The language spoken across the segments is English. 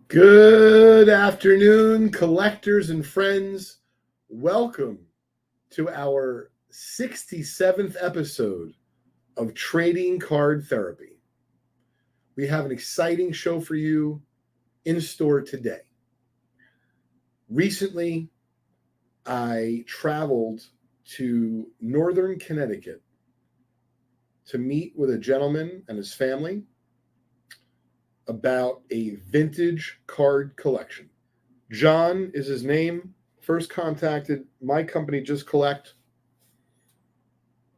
Good afternoon, collectors and friends. Welcome to our 67th episode of Trading Card Therapy. We have an exciting show for you in store today. Recently, I traveled to northern Connecticut to meet with a gentleman and his family about a vintage card collection. John is his name. First contacted my company, Just Collect,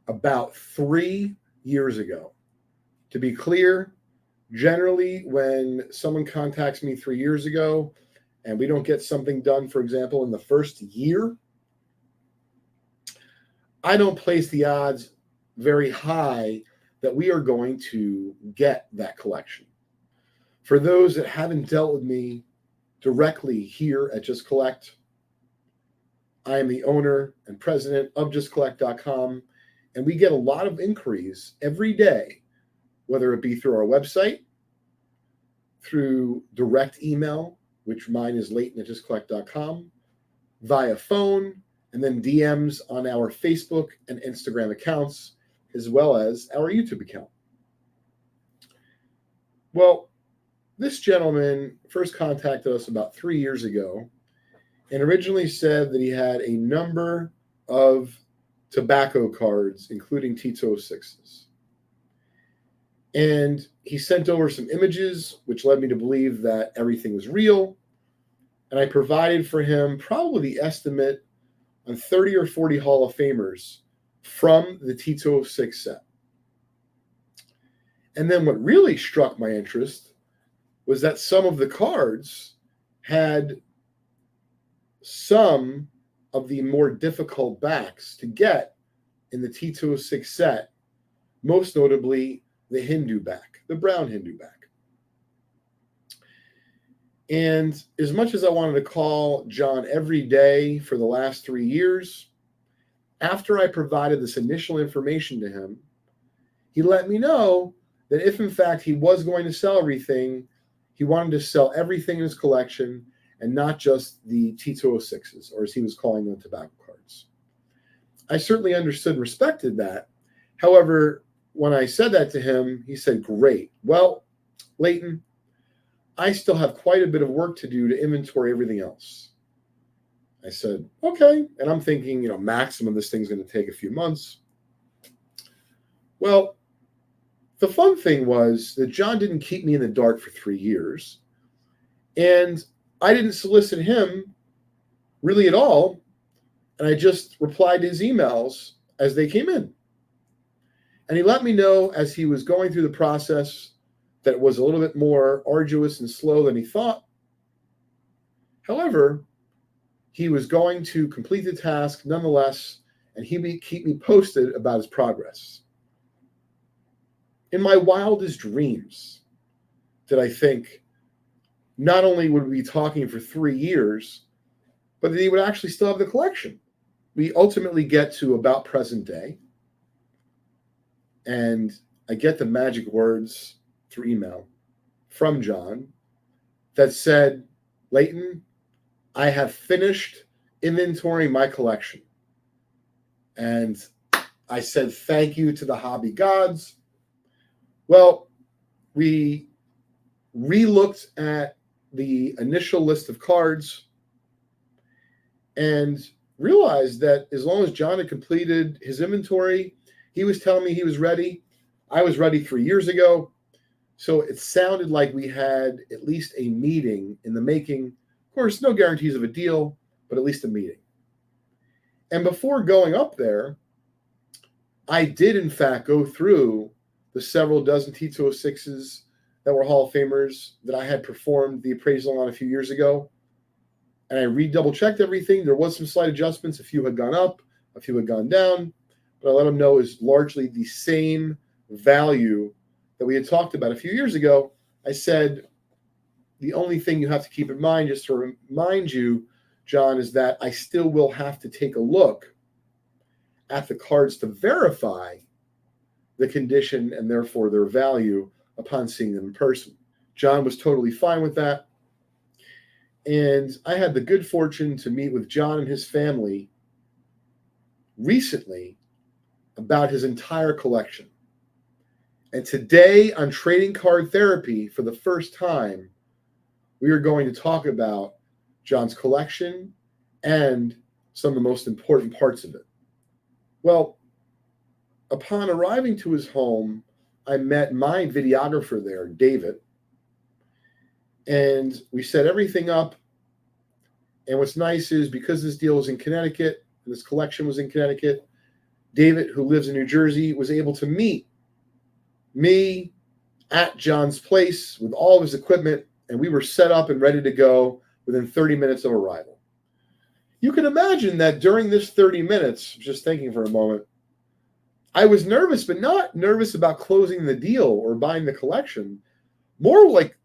about 3 years ago. To be clear, generally when someone contacts me 3 years ago and we don't get something done, for example, in the first year, I don't place the odds very high that we are going to get that collection. For those that haven't dealt with me directly here at Just Collect, I am the owner and president of JustCollect.com, and we get a lot of inquiries every day, whether it be through our website, through direct email, which mine is Leighton@JustCollect.com, via phone, and then DMs on our Facebook and Instagram accounts, as well as our YouTube account. Well, this gentleman first contacted us about 3 years ago and originally said that he had a number of tobacco cards, including T206s. And he sent over some images, which led me to believe that everything was real. And I provided for him probably the estimate on 30 or 40 Hall of Famers from the T206 set. And then what really struck my interest was that some of the cards had some of the more difficult backs to get in the T206 set, most notably the Hindu back, the brown Hindu back. And as much as I wanted to call John every day for the last 3 years, after I provided this initial information to him, he let me know that if in fact he was going to sell everything, he wanted to sell everything in his collection and not just the T206s, or as he was calling them, tobacco cards. I certainly understood and respected that. However, when I said that to him, he said, "Great. Well, Leighton, I still have quite a bit of work to do to inventory everything else." I said, "Okay." And I'm thinking, maximum this thing's going to take a few months. Well, the fun thing was that John didn't keep me in the dark for 3 years, and I didn't solicit him really at all, and I just replied to his emails as they came in. And he let me know as he was going through the process that it was a little bit more arduous and slow than he thought. However, he was going to complete the task nonetheless, and he would keep me posted about his progress. In my wildest dreams did I think not only would we be talking for 3 years, but that he would actually still have the collection. We ultimately get to about present day, and I get the magic words through email from John that said, "Leighton, I have finished inventorying my collection." And I said, "Thank you to the hobby gods." Well, we re-looked at the initial list of cards and realized that as long as John had completed his inventory, he was telling me he was ready. I was ready 3 years ago. So it sounded like we had at least a meeting in the making. Of course, no guarantees of a deal, but at least a meeting. And before going up there, I did in fact go through the several dozen T206s that were Hall of Famers that I had performed the appraisal on a few years ago. And I double checked everything. There was some slight adjustments. A few had gone up, a few had gone down, but I let them know is largely the same value that we had talked about a few years ago. I said, the only thing you have to keep in mind, just to remind you, John, is that I still will have to take a look at the cards to verify the condition and therefore their value upon seeing them in person. John was totally fine with that. And I had the good fortune to meet with John and his family recently about his entire collection. And today on Trading Card Therapy, for the first time, we are going to talk about John's collection and some of the most important parts of it. Well, upon arriving to his home, I met my videographer there, David, and we set everything up. And what's nice is because this deal was in Connecticut, and this collection was in Connecticut, David, who lives in New Jersey, was able to meet me at John's place with all of his equipment, and we were set up and ready to go within 30 minutes of arrival. You can imagine that during this 30 minutes, just thinking for a moment, I was nervous, but not nervous about closing the deal or buying the collection. More like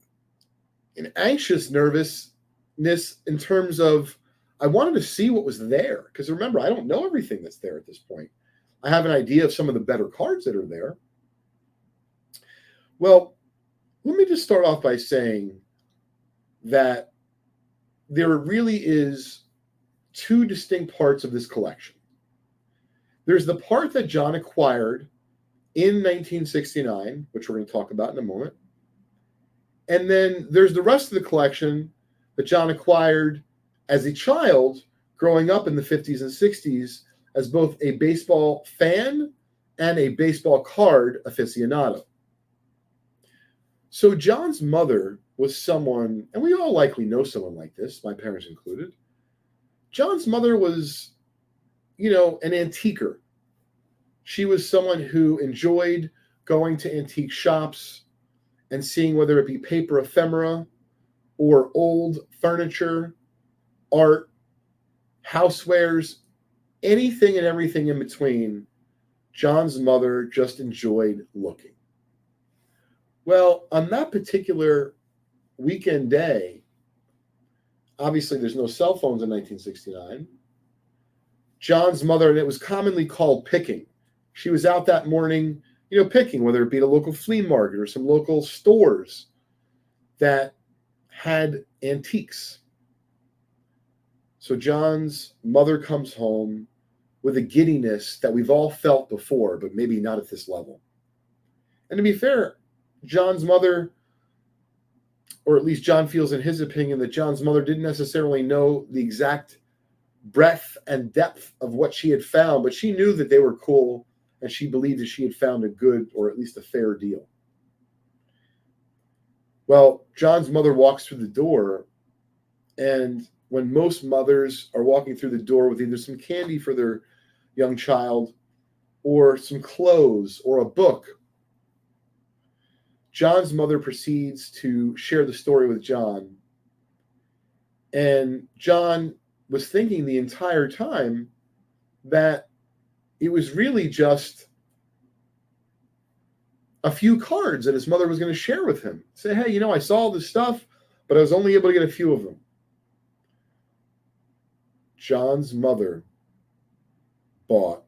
an anxious nervousness in terms of I wanted to see what was there. Because remember, I don't know everything that's there at this point. I have an idea of some of the better cards that are there. Well, let me just start off by saying that there really is two distinct parts of this collection. There's the part that John acquired in 1969, which we're going to talk about in a moment. And then there's the rest of the collection that John acquired as a child growing up in the 50s and 60s as both a baseball fan and a baseball card aficionado. So John's mother was someone, and we all likely know someone like this, my parents included. John's mother was, an antiquer. She was someone who enjoyed going to antique shops and seeing whether it be paper ephemera or old furniture, art, housewares, anything and everything in between. John's mother just enjoyed looking. Well, on that particular weekend day, obviously there's no cell phones in 1969. John's mother, and it was commonly called picking. She was out that morning, picking, whether it be the local flea market or some local stores that had antiques. So John's mother comes home with a giddiness that we've all felt before, but maybe not at this level. And to be fair, John's mother, or at least John feels in his opinion, that John's mother didn't necessarily know the exact breadth and depth of what she had found, but she knew that they were cool, and she believed that she had found a good or at least a fair deal. Well, John's mother walks through the door, and when most mothers are walking through the door with either some candy for their young child or some clothes or a book, John's mother proceeds to share the story with John. And John was thinking the entire time that it was really just a few cards that his mother was going to share with him. Say, hey, I saw all this stuff, but I was only able to get a few of them. John's mother bought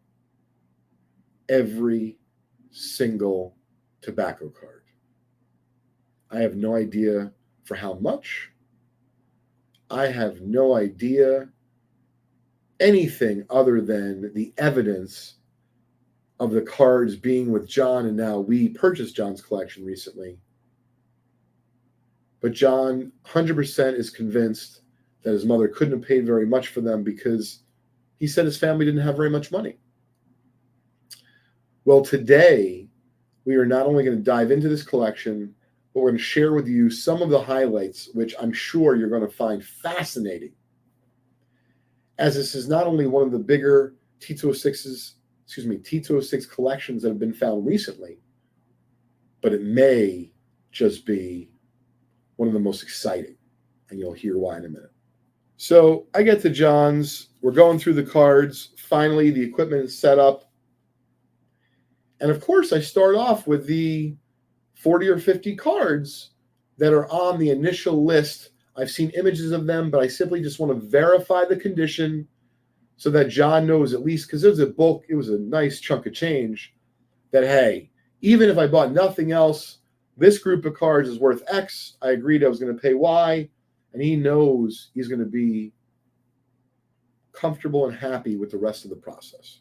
every single tobacco card. I have no idea for how much. I have no idea anything other than the evidence of the cards being with John, and now we purchased John's collection recently. But John 100% is convinced that his mother couldn't have paid very much for them because he said his family didn't have very much money. Well, today, we are not only going to dive into this collection, but we're going to share with you some of the highlights, which I'm sure you're going to find fascinating, as this is not only one of the bigger T206 collections that have been found recently, but it may just be one of the most exciting, and you'll hear why in a minute. So I get to John's, we're going through the cards, finally the equipment is set up, and of course I start off with the 40 or 50 cards that are on the initial list. I've seen images of them, but I simply just want to verify the condition so that John knows, at least, because it was a nice chunk of change, that, hey, even if I bought nothing else, this group of cards is worth X. I agreed I was going to pay Y, and he knows he's going to be comfortable and happy with the rest of the process.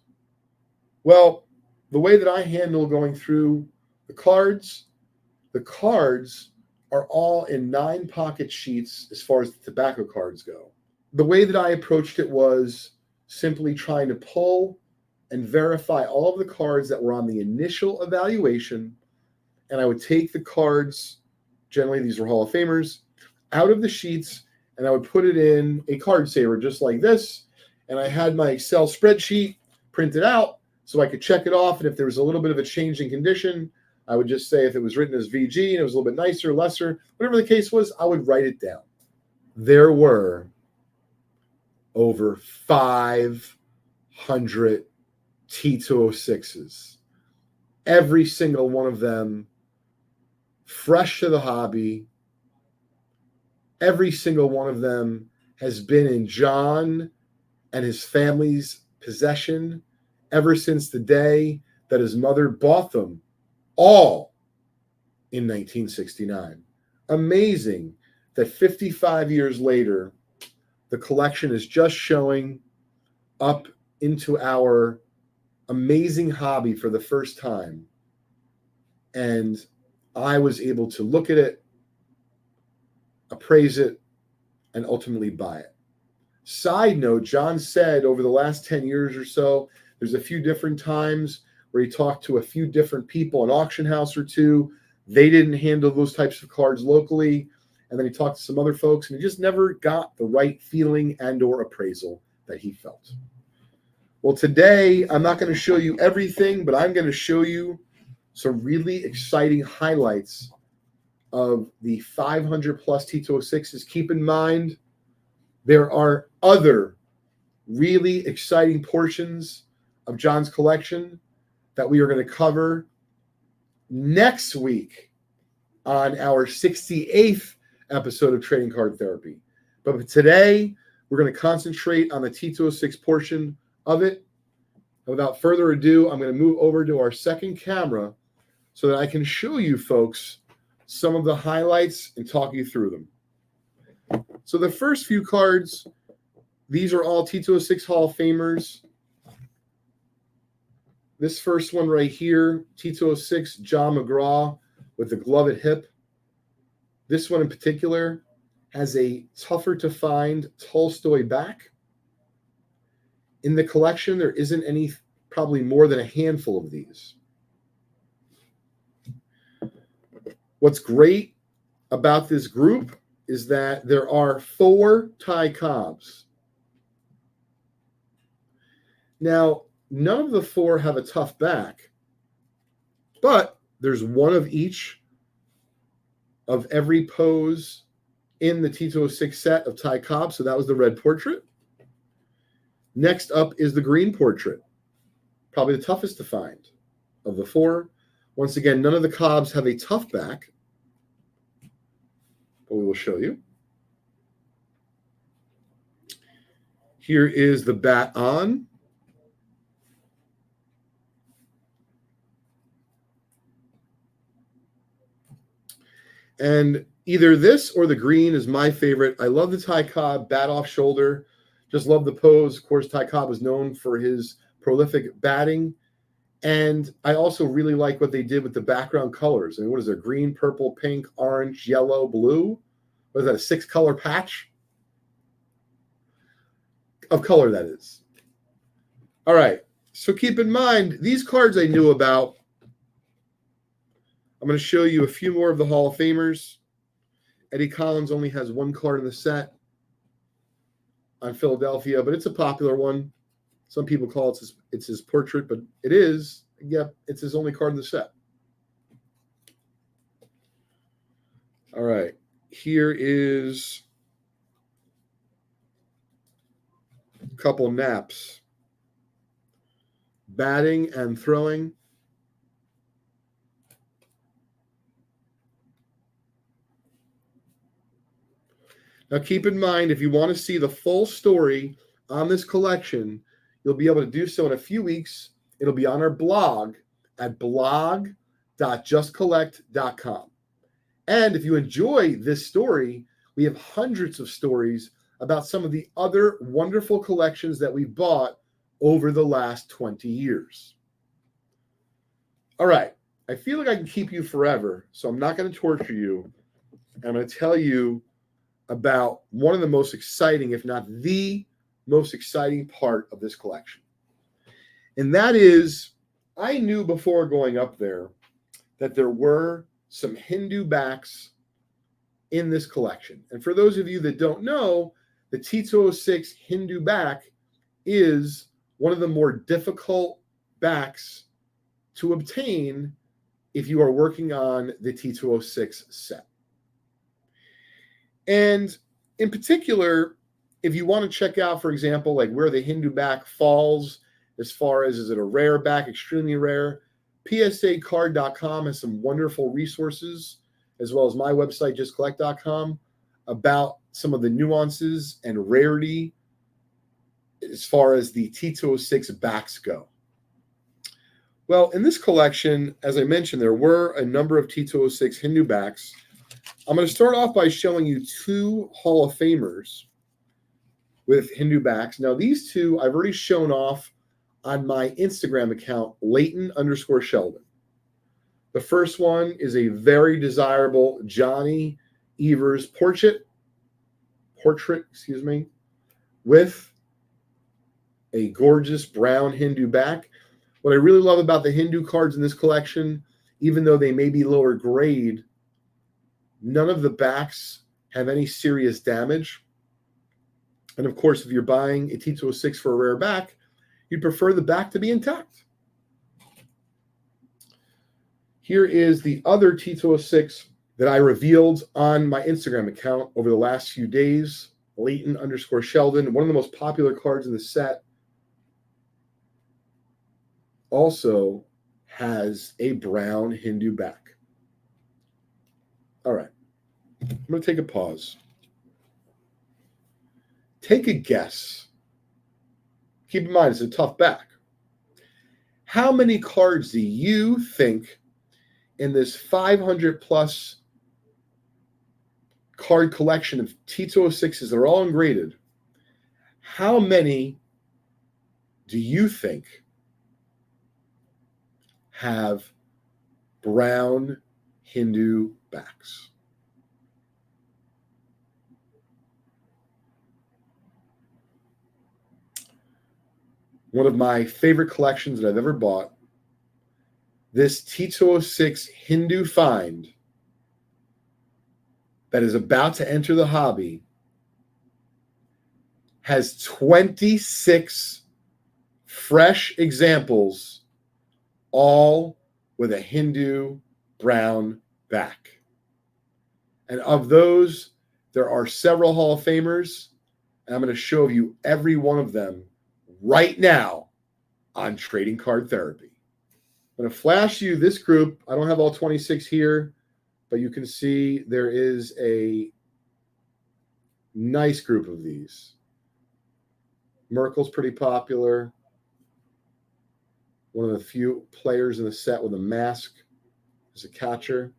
Well, the way that I handle going through the cards are all in 9-pocket sheets as far as the tobacco cards go. The way that I approached it was simply trying to pull and verify all of the cards that were on the initial evaluation, and I would take the cards, generally these were Hall of Famers, out of the sheets, and I would put it in a card saver just like this, and I had my Excel spreadsheet printed out so I could check it off, and if there was a little bit of a change in condition, I would just say if it was written as VG and it was a little bit nicer, lesser, whatever the case was, I would write it down. There were over 500 T206s. Every single one of them fresh to the hobby. Every single one of them has been in John and his family's possession ever since the day that his mother bought them, all in 1969. Amazing that 55 years later, the collection is just showing up into our amazing hobby for the first time. And I was able to look at it, appraise it, and ultimately buy it. Side note, John said over the last 10 years or so, there's a few different times where he talked to a few different people, an auction house or two. They didn't handle those types of cards locally. And then he talked to some other folks, and he just never got the right feeling and or appraisal that he felt. Well, today, I'm not going to show you everything, but I'm going to show you some really exciting highlights of the 500 plus T206s. Keep in mind, there are other really exciting portions of John's collection that we are going to cover next week on our 68th episode of Trading Card Therapy. But today, we're going to concentrate on the T206 portion of it. And without further ado, I'm going to move over to our second camera so that I can show you folks some of the highlights and talk you through them. So the first few cards, these are all T206 Hall of Famers. This first one right here, T206 John McGraw with the glove at hip. This one in particular has a tougher to find Tolstoy back. In the collection, there isn't any, probably more than a handful of these. What's great about this group is that there are 4 Ty Cobbs. Now, none of the 4 have a tough back, but there's one of each of every pose in the T206 set of Ty Cobb. So that was the red portrait. Next up is the green portrait, probably the toughest to find of the 4. Once again, none of the Cobbs have a tough back, but we will show you. Here is the bat on. And either this or the green is my favorite. I love the Ty Cobb bat off shoulder. Just love the pose. Of course, Ty Cobb was known for his prolific batting. And I also really like what they did with the background colors. I mean, what is it? Green, purple, pink, orange, yellow, blue. What is that, a 6-color patch? Of color, that is. All right. So keep in mind, these cards I knew about. I'm going to show you a few more of the Hall of Famers. Eddie Collins only has 1 card in the set on Philadelphia, but it's a popular one. Some people call it's his portrait, but it is. Yep, it's his only card in the set. All right. Here is a couple naps. Batting and throwing. Now, keep in mind, if you want to see the full story on this collection, you'll be able to do so in a few weeks. It'll be on our blog at blog.justcollect.com. And if you enjoy this story, we have hundreds of stories about some of the other wonderful collections that we've bought over the last 20 years. All right, I feel like I can keep you forever, so I'm not going to torture you. I'm going to tell you about one of the most exciting, if not the most exciting part of this collection. And that is, I knew before going up there that there were some Hindu backs in this collection. And for those of you that don't know, the T206 Hindu back is one of the more difficult backs to obtain if you are working on the T206 set. And in particular, if you want to check out, for example, like where the Hindu back falls, as far as is it a rare back, extremely rare, psacard.com has some wonderful resources, as well as my website, justcollect.com, about some of the nuances and rarity as far as the T206 backs go. Well, in this collection, as I mentioned, there were a number of T206 Hindu backs. I'm going to start off by showing you two Hall of Famers with Hindu backs. Now, these two I've already shown off on my Instagram account, Leighton_Sheldon. The first one is a very desirable Johnny Evers portrait, with a gorgeous brown Hindu back. What I really love about the Hindu cards in this collection, even though they may be lower grade, none of the backs have any serious damage. And of course, if you're buying a T206 for a rare back, you'd prefer the back to be intact. Here is the other T206 that I revealed on my Instagram account over the last few days, Leighton_Sheldon, one of the most popular cards in the set. Also has a brown Hindu back. All right, I'm going to take a pause. Take a guess. Keep in mind, it's a tough back. How many cards do you think in this 500 plus card collection of T206s, they're all ungraded, how many do you think have brown Hindu backs? One of my favorite collections that I've ever bought, this T206 Hindu find that is about to enter the hobby has 26 fresh examples, all with a Hindu brown back. And of those, there are several Hall of Famers, and I'm going to show you every one of them right now on Trading Card Therapy. I'm going to flash you this group. I don't have all 26 here, but you can see there is a nice group of these. Merkel's pretty popular. One of the few players in the set with a mask is a catcher.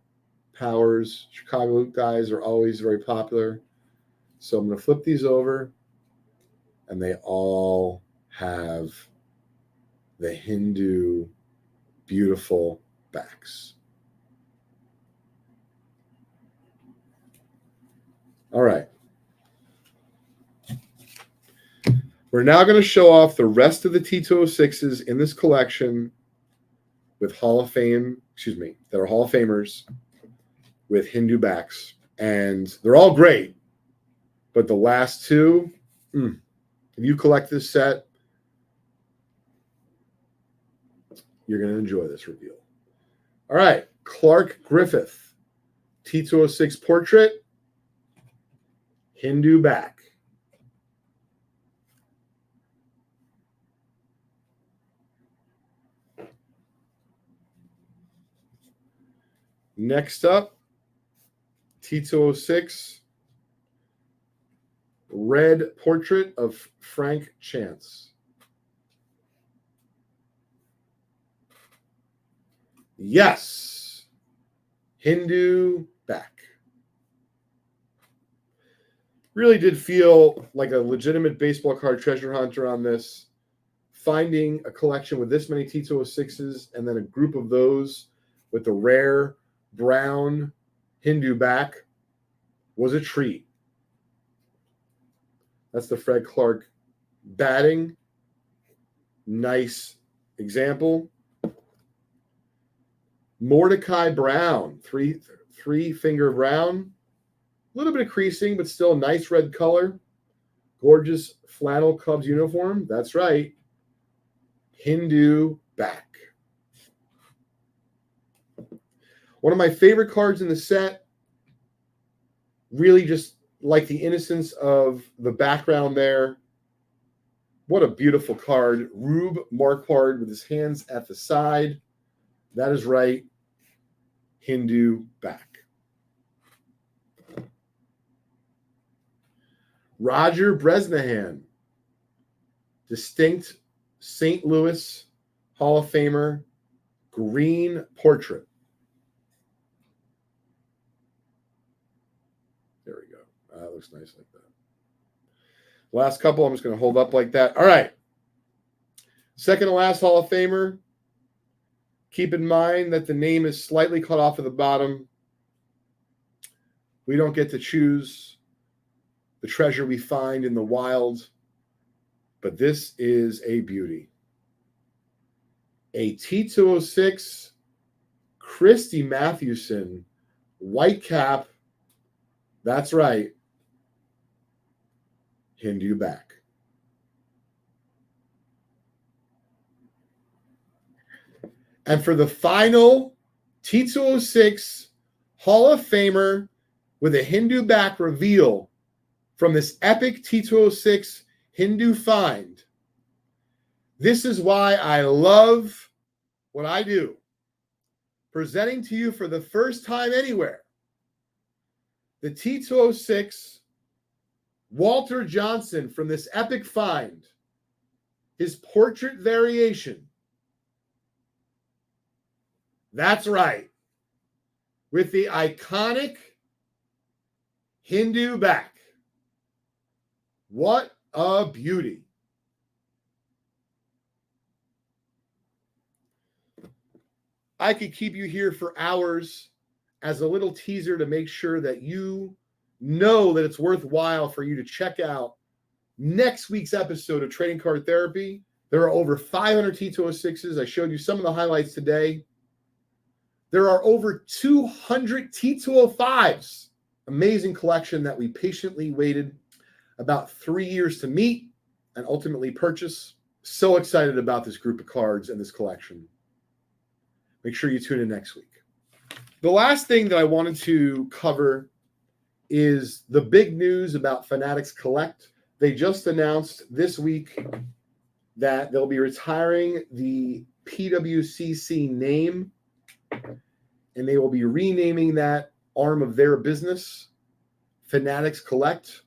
Powers, Chicago guys are always very popular. So I'm going to flip these over, and they all have the Hindu beautiful backs. All right. We're now going to show off the rest of the T206s in this collection with Hall of Fame, that are Hall of Famers with Hindu backs. And they're all great, but the last two, if you collect this set, you're going to enjoy this reveal. All right, Clark Griffith, T206 portrait, Hindu back. Next up, T206 red portrait of Frank Chance. Yes, Hindu back. Really did feel like a legitimate baseball card treasure hunter on this. Finding a collection with this many T206s and then a group of those with the rare brown Hindu back was a treat. That's the Fred Clark batting. Nice example. Mordecai Brown, three finger brown. A little bit of creasing, but still a nice red color. Gorgeous flannel Cubs uniform. That's right. Hindu back. One of my favorite cards in the set. Really just like the innocence of the background there. What a beautiful card. Rube Marquard with his hands at the side. That is right. Hindu back. Roger Bresnahan. Distinct St. Louis Hall of Famer. Green portrait. There we go. That looks nice like that. Last couple, I'm just going to hold up like that. All right. Second to last Hall of Famer. Keep in mind that the name is slightly cut off at the bottom. We don't get to choose the treasure we find in the wild, but this is a beauty. A T206 Christy Mathewson white cap. That's right. Hindu back. And for the final T206 Hall of Famer with a Hindu back reveal from this epic T206 Hindu find, this is why I love what I do. Presenting to you for the first time anywhere, the T206 Walter Johnson from this epic find, his portrait variation. That's right. With the iconic Hindu back. What a beauty. I could keep you here for hours as a little teaser to make sure that you know that it's worthwhile for you to check out next week's episode of Trading Card Therapy. There are over 500 T206s. I showed you some of the highlights today. There are over 200 T205s. Amazing collection that we patiently waited about 3 years to meet and ultimately purchase. So excited about this group of cards and this collection. Make sure you tune in next week. The last thing that I wanted to cover is the big news about Fanatics Collect. They just announced this week that they'll be retiring the PWCC name, and they will be renaming that arm of their business Fanatics Collect.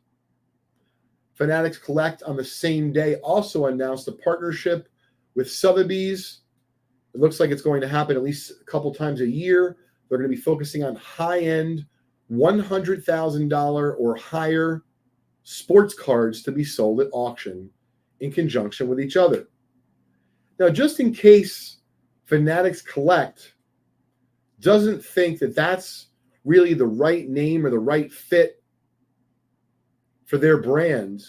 Fanatics Collect on the same day also announced a partnership with Sotheby's. It looks like it's going to happen at least a couple times a year. They're going to be focusing on high-end $100,000 or higher sports cards to be sold at auction in conjunction with each other. Now, just in case Fanatics Collect doesn't think that that's really the right name or the right fit for their brand,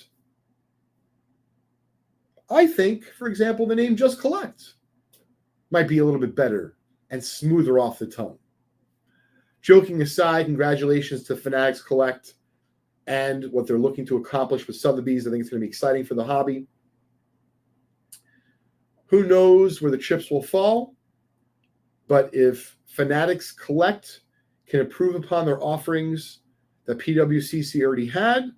I think, for example, the name Just Collect might be a little bit better and smoother off the tongue. Joking aside, congratulations to Fanatics Collect and what they're looking to accomplish with Sotheby's. I think it's going to be exciting for the hobby. Who knows where the chips will fall? But if Fanatics Collect can improve upon their offerings that PWCC already had,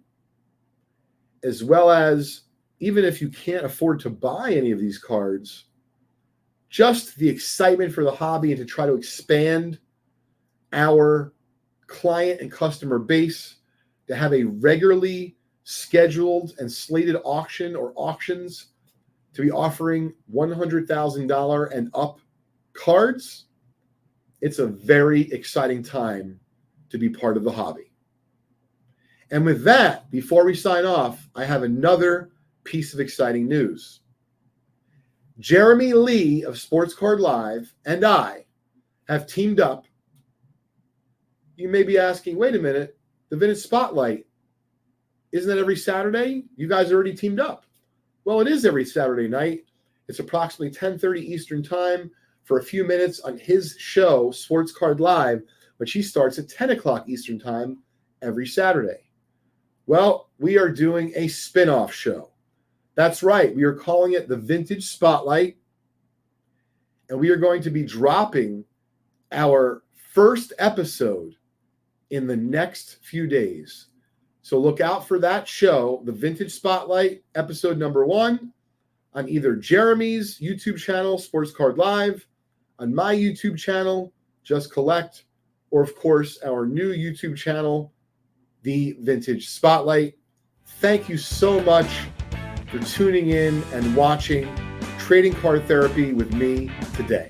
as well as even if you can't afford to buy any of these cards, just the excitement for the hobby and to try to expand our client and customer base, to have a regularly scheduled and slated auction or auctions to be offering $100,000 and up cards, it's a very exciting time to be part of the hobby. And with that, before we sign off, I have another piece of exciting news. Jeremy Lee of Sports Card Live and I have teamed up. You may be asking, wait a minute, the Vintage Spotlight, isn't that every Saturday? You guys already teamed up. Well, it is every Saturday night. It's approximately 10:30 Eastern Time for a few minutes on his show, Sports Card Live, which he starts at 10 o'clock Eastern Time every Saturday. Well, we are doing a spin-off show. That's right. We are calling it the Vintage Spotlight, and we are going to be dropping our first episode in the next few days. So look out for that show, the Vintage Spotlight, episode number 1, on either Jeremy's YouTube channel, Sports Card Live, on my YouTube channel, Just Collect, or of course, our new YouTube channel, the Vintage Spotlight. Thank you so much for tuning in and watching Trading Card Therapy with me today.